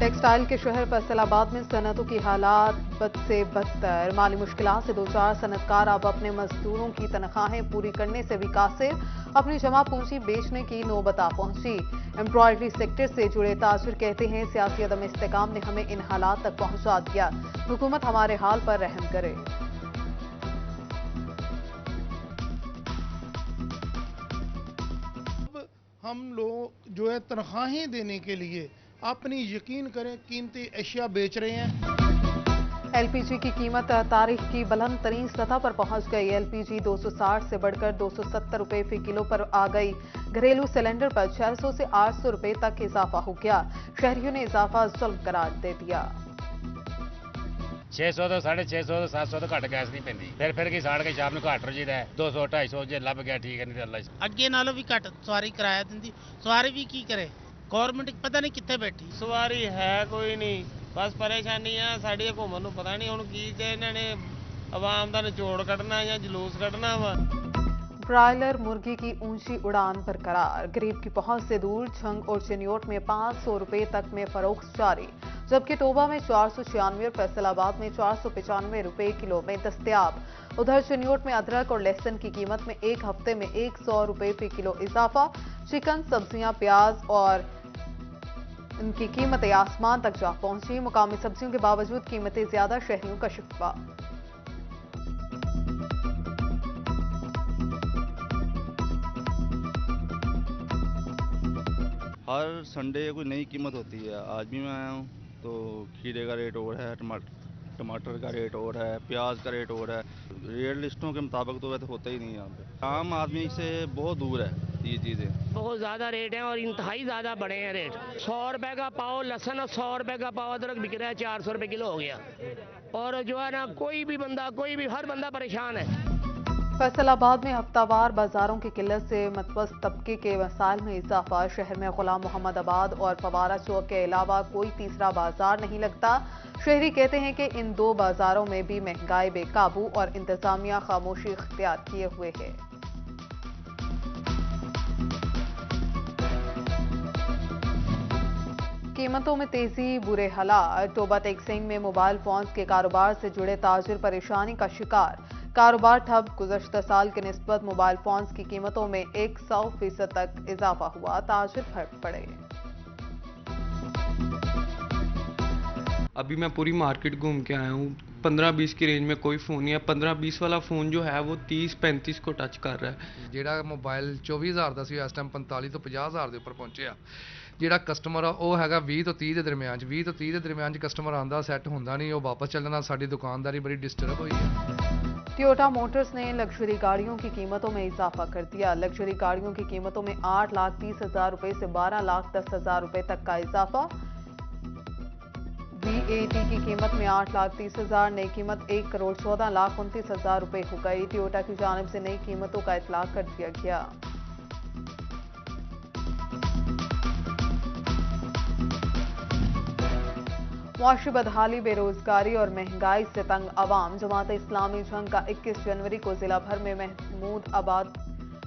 Textile के शहर फैसलाबाद में सनतों की हालात बद से बदतर। माली मुश्किलात से दो चार सनतकार अब अपने मजदूरों की तनख्वाहें पूरी करने से भी कासिर। अपनी जमा पूंजी बेचने की नौबत आ पहुंची। एम्ब्रॉयडरी सेक्टर से जुड़े ताजिर कहते हैं, सियासी अदम इस्तेकाम ने हमें इन हालात तक पहुंचा दिया। हुकूमत हमारे हाल पर रहम करे। हम लोग जो है तनख्वाहें देने के लिए अपनी यकीन करें कीमती अशिया बेच रहे हैं। एलपीजी की कीमत तारीख की बुलंद तरीन सतह पर पहुंच गई। एलपीजी 260 से बढ़कर 270 रुपए फी किलो पर आ गई। घरेलू सिलेंडर पर 600 से 800 रुपए तक इजाफा हो गया। शहरियों ने इजाफा जुल्म करार दे दिया। 600 तो 650 तो 700 तो घट गैस नहीं पैंदी। फिर की साड़ के शाम ਨੂੰ ਘੱਟ ਰਜੀਦਾ 200 250 ਜੇ ਲੱਭ ਗਿਆ ਠੀਕ ਹੈ, नहीं तो अल्लाह ਅੱਗੇ ਨਾਲੋਂ ਵੀ ਘੱਟ ਸਵਾਰੀ ਕਿਰਾਇਆ ਦਿੰਦੀ। ਸਵਾਰੀ ਵੀ ਕੀ ਕਰੇ, ਗਵਰਨਮੈਂਟ ਪਤਾ ਨਹੀਂ ਕਿੱਥੇ ਬੈਠੀ। ਸਵਾਰੀ ਹੈ ਕੋਈ ਨਹੀਂ, ਬਸ ਪਰੇਸ਼ਾਨੀ ਆ ਸਾਡੀ ਹਕੂਮਤ ਨੂੰ ਪਤਾ ਨਹੀਂ ਹੁਣ ਕੀ ਤੇ ਇਹਨਾਂ ਨੇ ਆਵਾਮ ਦਾ ਨਿਚੋੜ ਕੱਢਣਾ ਜਾਂ ਜਲੂਸ ਕੱਢਣਾ ਵਾ। ब्रायलर मुर्गी की ऊंची उड़ान बरकरार। गरीब की पहुंच से दूर झंग और चिन्योट में 500 रुपए तक में फरोख्त जारी, जबकि टोबा में 496 और फैसलाबाद में 495 रुपए किलो में दस्तयाब। उधर चिन्योट में अदरक और लहसुन की कीमत में एक हफ्ते में 100 रुपए फी किलो इजाफा। चिकन, सब्जियां, प्याज और इनकी कीमतें आसमान तक जा पहुंची। मुकामी सब्जियों के बावजूद कीमतें ज्यादा, शहरियों का शिकवा। हर संडे कोई नई कीमत होती है। आज भी मैं आया हूँ तो खीरे का रेट और है, टमाटर का रेट और है, प्याज का रेट और है। रेट लिस्टों के मुताबिक तो वैसे होता ही नहीं है यहाँ पे। आम आदमी से बहुत दूर है ये चीज़ें। बहुत ज़्यादा रेट है और इंतहाई ज़्यादा बढ़े हैं रेट। 100 रुपए का पाव लहसुन और 100 रुपए का पाव अदरक बिक रहा है, 400 रुपए किलो हो गया। और जो है ना कोई भी हर बंदा परेशान है। फैसलाबाद में हफ्तावार बाजारों की किल्लत से मतवस्त तबके के वसाइल में इजाफा। शहर में गुलाम मोहम्मद आबाद और फवारा चौक के अलावा कोई तीसरा बाजार नहीं लगता। शहरी कहते हैं कि इन दो बाजारों में भी महंगाई बेकाबू और इंतजामिया खामोशी इख्तियार किए हुए है। कीमतों में तेजी, बुरे हालात। टोबा टेक्सिंग में मोबाइल फोन्स के कारोबार से जुड़े ताजिर परेशानी का शिकार। कारोबार ठप। गुज़श्ता साल के निस्बत मोबाइल फोन्स की कीमतों में 100% तक इजाफा हुआ। ताजिर फर्क पड़े। अभी मैं पूरी मार्केट घूम के आया हूँ। 15-20 की रेंज में कोई फ़ोन नहीं है। 15-20 वाला फ़ोन जो है वो 30-35 को टच कर रहा है। ਜਿਹੜਾ ਮੋਬਾਈਲ 24,000 ਦਾ ਸੀ ਇਸ ਟਾਈਮ 45 ਤੋਂ 50,000 ਦੇ ਉੱਪਰ ਪਹੁੰਚਿਆ। ਜਿਹੜਾ ਕਸਟਮਰ ਆ ਉਹ ਹੈਗਾ 20 ਤੋਂ 30 ਦੇ ਦਰਮਿਆਨ 'ਚ। 20 ਤੋਂ 30 ਦੇ ਦਰਮਿਆਨ 'ਚ ਕਸਟਮਰ ਆਂਦਾ ਸੈੱਟ ਹੁੰਦਾ ਨਹੀਂ, ਉਹ ਵਾਪਸ ਚੱਲਣਾ। ਸਾਡੀ ਦੁਕਾਨਦਾਰੀ बड़ी डिस्टर्ब हुई है। टोयोटा मोटर्स ने लग्जरी गाड़ियों की कीमतों में इजाफा कर दिया। लग्जरी गाड़ियों की कीमतों में 8,30,000 रुपए से 12,10,000 रुपए तक का इजाफा। VAT की कीमत में 8,30,000, नई कीमत 1,14,29,000 रुपए हो गई। टोयोटा की जानिब से नई कीमतों का इतलाक कर दिया गया। मुआशी बदहाली, बेरोजगारी और महंगाई से तंग अवाम। जमात इस्लामी जंग का 21 जनवरी को जिला भर में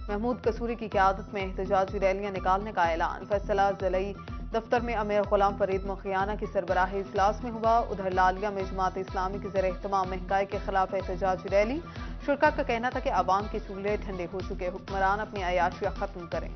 महमूद कसूरी की क़यादत में एहतजाजी रैलियां निकालने का ऐलान। फैसला ज़िलाई दफ्तर में अमीर गुलाम फरीद मुखियाना की सरबराही इजलास में हुआ। उधर लालिया में जमात इस्लामी की ज़ेर एहतमाम महंगाई के खिलाफ एहतजाजी रैली। शुरका का कहना था कि अवाम के चूल्हे ठंडे हो चुके, हुक्मरान अपनी अयाशियां खत्म करें।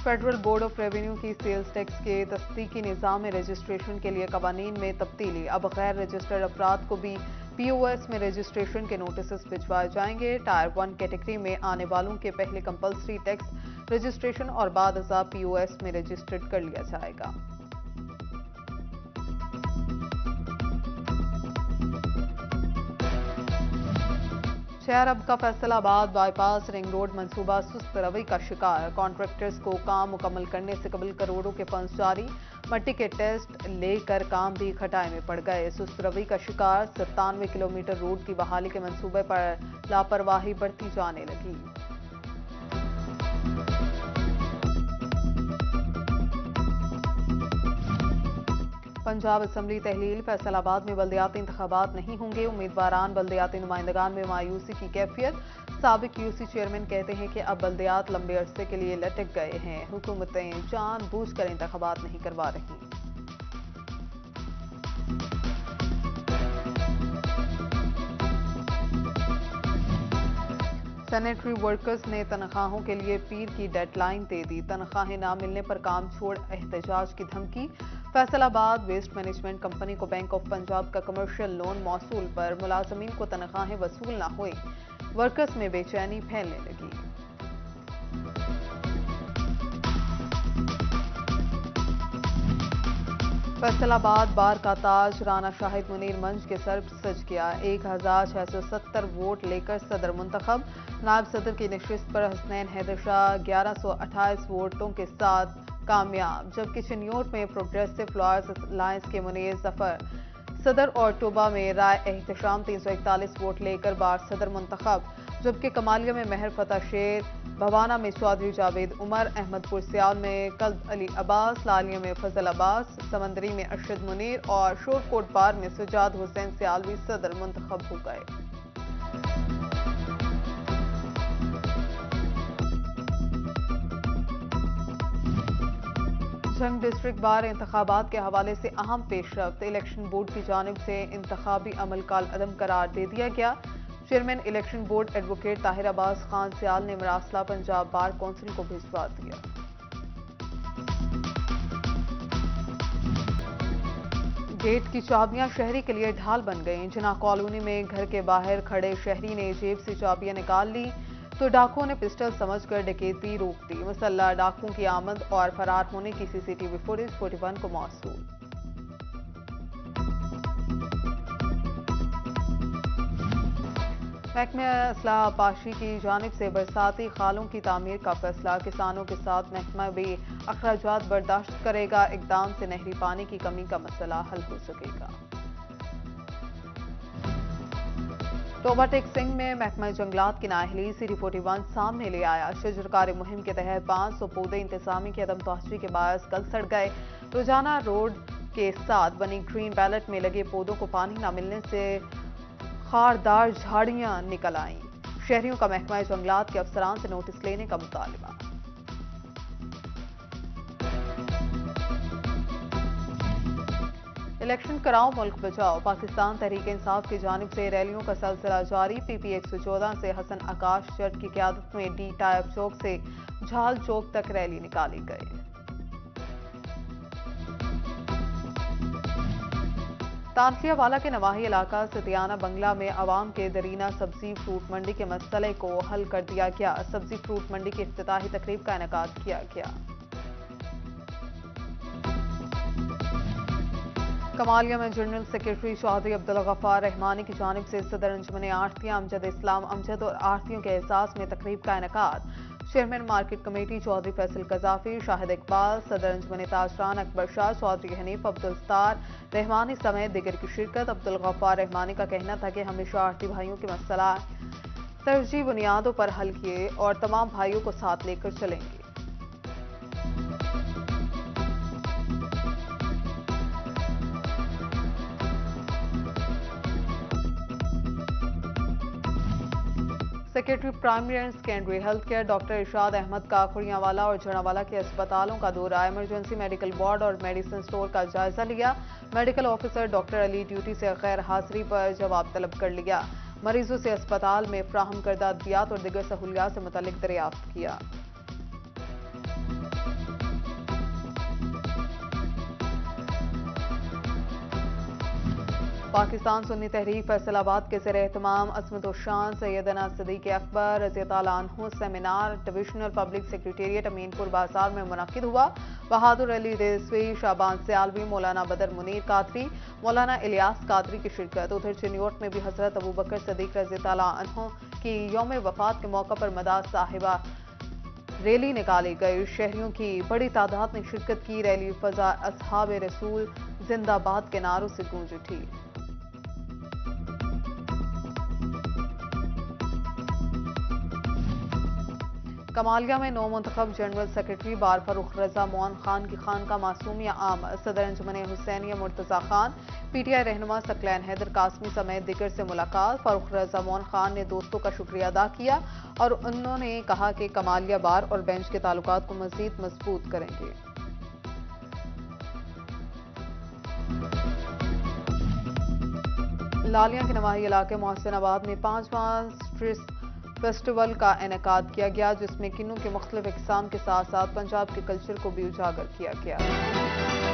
फेडरल बोर्ड ऑफ रेवेन्यू की सेल्स टैक्स के तस्दीकी निज़ाम में रजिस्ट्रेशन के लिए कवानीन में तब्दीली। अब गैर रजिस्टर्ड अफराद को भी POS में रजिस्ट्रेशन के नोटिस भिजवाए जाएंगे। टायर 1 कैटेगरी में आने वालों के पहले कंपल्सरी टैक्स रजिस्ट्रेशन और बाद अज़ा POS में रजिस्टर्ड कर लिया जाएगा। शहर अब का फैसलाबाद बाईपास रिंग रोड मंसूबा सुस्त रवि का शिकार। कॉन्ट्रैक्टर्स को काम मुकम्मल करने से कबल करोड़ों के फंड्स जारी। मट्टी के टेस्ट लेकर काम भी खटाई में पड़ गए। सुस्त रवि का शिकार। 97 किलोमीटर रोड की बहाली के मंसूबे पर लापरवाही बढ़ती जाने लगी। पंजाब असम्बली तहलील फैसलाबाद में बल्दियाती इंतखाबात नहीं होंगे। उम्मीदवारान बल्दियाती नुमाइंदगान में मायूसी की कैफियत। साबिक यूसी चेयरमैन कहते हैं कि अब बल्दियात लंबे अरसे के लिए लटक गए हैं। हुकूमतें जानबूझकर इंतखाबात नहीं करवा रही। सैनिटरी वर्कर्स ने तनख्वाहों के लिए पीर की डेडलाइन दे दी। तनख्वाहें न मिलने पर काम छोड़ एहतजाज की धमकी। फैसलाबाद वेस्ट मैनेजमेंट कंपनी को बैंक ऑफ पंजाब का कमर्शियल लोन मौसूल पर मुलाजमीन को तनख्वाहें वसूल न हुई। वर्कर्स में बेचैनी फैलने लगी। फैसलाबाद बार का ताज राना शाहिद मुनीर मंच के सर सज गया। 1670 वोट लेकर सदर मुंतखब। नायब सदर की नशिस्त पर हसनैन हैदर शाह 1128 वोटों के साथ कामयाब, जबकि चिन्योट में प्रोग्रेसिव लॉयर्स अलायंस के मुनीर जफर सदर और टोबा में राय एहतशाम 341 वोट लेकर बार सदर मुंतखब, जबकि कमालिया में महर फतह शेर, भवाना में चौधरी जावेद उमर, अहमदपुर सियाल में कल्ब अली अब्बास, लालिया में फजल अब्बास, समंदरी में अरशद मुनीर और शोरकोट बार में सुजाद हुसैन सियालवी सदर मुंतखब हो गए। जंग डिस्ट्रिक्ट बार इंतखाबात के हवाले से अहम पेशरफ्त। इलेक्शन बोर्ड की जानिब से इंतखाबी अमल काल अदम करार दे दिया गया। Chairman election board advocate Tahir Abbas Khan Sial ने मरासला पंजाब बार कौंसिल को भिजवा दिया। गेट की चाबियां शहरी के लिए ढाल बन गईं। जिना कॉलोनी में घर के बाहर खड़े शहरी ने जेब से चाबियां निकाल ली तो डाकुओं ने पिस्टल समझकर डकैती रोक दी। मुसल्ला डाकुओं की आमद और फरार होने की सीसीटीवी फुटेज 41 को मौसूल। महकमे असलाह पाशी की जानिब से बरसाती खालों की तामीर का फैसला। किसानों के साथ महकमा भी अखराजात बर्दाश्त करेगा। इकदाम से नहरी पानी की कमी का मसला हल हो सकेगा। टोबा टेक सिंह में महकमा जंगलात की नाअहली सीरी 41 सामने ले आया। शजरकारी मुहिम के तहत 500 पौधे इंतजामी की अदम तोहशी के बायस कल सड़ गए। रोजाना रोड के साथ बनी ग्रीन बैलेट में लगे पौधों को पानी न मिलने से खारदार झाड़ियां निकल आईं। शहरियों का महकमा जंगलात के अफसरान से नोटिस लेने का मुतालबा। इलेक्शन कराओ मुल्क बचाओ। पाकिस्तान तहरीक इंसाफ की जानिब से रैलियों का सिलसिला जारी। पीपी 114 से हसन आकाश जट की क़यादत में डी टाइप चौक से झाल चौक तक रैली निकाली गई। तांतलियावाला के नवाही इलाका सतियाना बंगला में अवाम के दरीना सब्जी फ्रूट मंडी के मसले को हल कर दिया गया। सब्जी फ्रूट मंडी की इफ्तिताही तकरीब का इनेकाद किया गया। कमालिया में जनरल सेक्रेटरी चौधरी अब्दुल गफ्फार रहमानी की जानिब से सदर अंजुमन आढ़तिया अमजद इस्लाम अमजद और आढ़तियों के एहसास में तकरीब का इनेकाद। Chairman market committee Chaudhry Faisal Qazafi, Shahid Iqbal, सदर अंजुमन ताजरान अकबर शाह, चौधरी हनीफ, अब्दुल स्तार रहमानी समेत दिगर की शिरकत। अब्दुल गफ्फार रहमानी का कहना था कि हमेशा आढ़ती भाइयों के मसला तरजीह बुनियादों पर हल किए और तमाम भाइयों को साथ लेकर चलेंगे। Secretary primary and secondary health care doctor Irshad Ahmad का खुड़ियांवाला और जड़ावाला के अस्पतालों का दौरा, इमरजेंसी मेडिकल वार्ड और मेडिसिन स्टोर का जायजा लिया। Medical officer doctor Ali duty से गैर हाजिरी पर जवाब तलब कर लिया। मरीजों से अस्पताल में फ्राहम करदा अद्वियात और दिगर सहूलियात से मुतल्लिक दरियाफ्त किया। पाकिस्तान सुन्नी तहरीक फैसलाबाद के ज़ेर एहतमाम असमत शान सैयदना सदीक अकबर रज़ी अल्लाह अन्हु seminar divisional public secretariat Aminpur बाजार में मुनक्किद हुआ। बहादुर अली रिजवी, शाबान सियालवी, मौलाना बदर मुनीर कादरी, मौलाना इलियास कादरी की शिरकत। उधर चिन्योट में भी हजरत अबू बकर सदीक रज़ी अल्लाह अन्हु की यौम वफात के मौका पर मदाद साहिबा रैली निकाली गई। शहरियों की बड़ी तादाद ने शिरकत की। रैली फजा असहाब रसूल जिंदाबाद के नारों से गूंज उठी। कमालिया में नौ मुंतखब जनरल सेक्रेटरी बार फरूख रजा मोहन खान की खानका मासूमिया आम सदर अंजुमन हुसैनिया मुर्तजा खान, पीटीआई रहनुमा सकलैन हैदर कासमी समेत दिगर से मुलाकात। फरूख रजा मोहन खान ने दोस्तों का शुक्रिया अदा किया और उन्होंने कहा कि कमालिया बार और बेंच के ताल्लुकात को मजीद मजबूत करेंगे। लालिया के नवाही इलाके मोहसिनाबाद में 5वां स्ट्रीट फेस्टिवल का इनेकाद किया गया, जिसमें किन्नू के मुख्तलिफ इकसाम के साथ साथ पंजाब के कल्चर को भी उजागर किया गया।